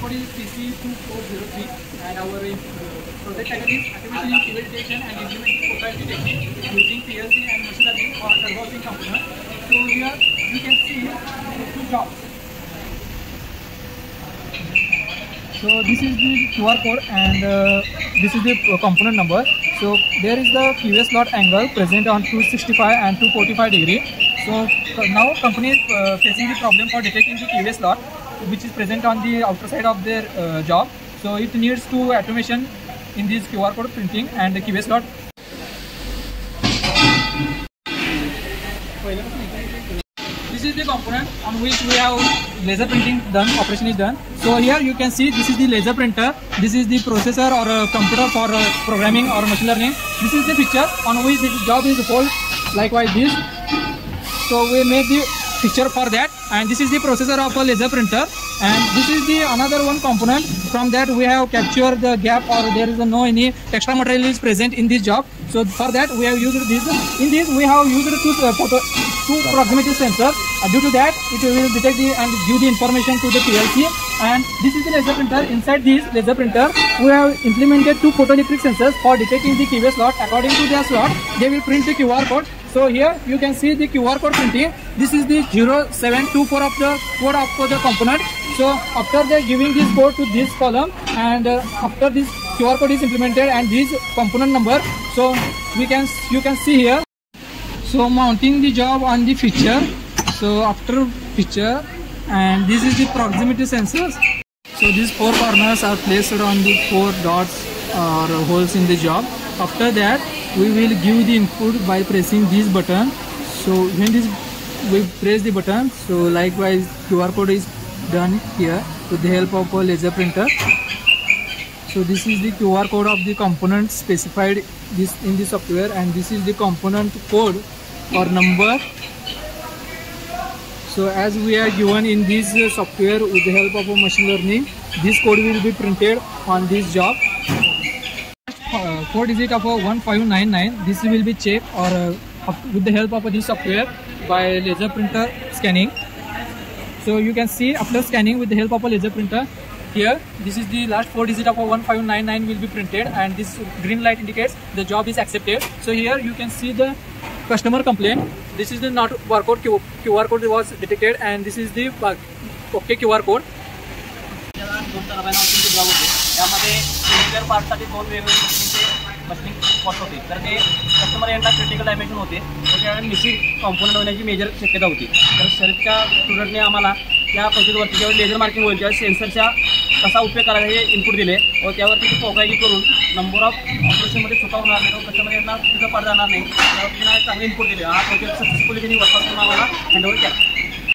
code is PC2403 and our project title is Automation in Civil Detection and Implementing Proprietary Technique using PLC and machine learning for turbo component. So here you can see two jobs. So this is the QR code and this is the component number. So there is the QA slot angle present on 265 and 245 degree. So now company is facing the problem for detecting the QA slot which is present on the outer side of their job. So it needs to automation in this QR code printing and the QA slot. This is the component on which we have laser printing done, operation is done. So here you can see this is the laser printer, this is the processor or computer for programming or machine learning. This is the picture on which the job is hold likewise this. So we made the picture for that, and this is the processor of a laser printer, and this is the another one component. From that we have captured the gap or there is no any extra material is present in this job. So for that we have used this. In this we have used two proximity sensors. Due to that it will detect and give the information to the PLC. And this is the laser printer. Inside this laser printer we have implemented two photoelectric sensors for detecting the QA slot. According to their slot they will print the QR code. So here you can see the QR code printing. This is the 0724 of the code of the component. So after they giving this code to this column, and after this QR code is implemented and this component number, so you can see here. So mounting the job on the fixture. So after fixture, and this is the proximity sensors. So these four corners are placed on the four dots or holes in the job. After that we will give the input by pressing this button. So when we press the button, so likewise QR code is done here with the help of a laser printer. So this is the QR code of the component specified in the software, and this is the component code or number. So as we are given in this software with the help of a machine learning, this code will be printed on this job. 4 digit of a 1599. This will be checked or with the help of this software by laser printer scanning. So you can see after scanning with the help of a laser printer, here this is the last 4 digit of a 1599 will be printed, and this green light indicates the job is accepted. So here you can see the customer complaint. This is the not barcode QR code was detected, and this is the OK QR code. यामध्ये single पार्टसाठी दोन वेगवेगळे machining cost होते, तर ते customer यांना critical damage होते, तर त्यावेळेला मिसिंग कॉम्पोनंट होण्याची मेजर शक्यता होती. तर शरीरच्या स्टुडंटने आम्हाला त्या प्रोजेक्टवरती जेव्हा लेझर मार्किंग होईल त्यावेळेस सेन्सरच्या कसा उपयोग करायचा हे इनपुट दिले व त्यावरती ती पोकायची करून नंबर ऑफ ऑपरेशनमध्ये चुका होणार नाही, कस्टमर यांना तिथं पड जाणार नाही, त्यावरती चांगले इनपुट दिले. हा प्रोजेक्ट सक्सेसफुली त्यांनी वर्कआउट करून आम्हाला हँडओव्हर केला.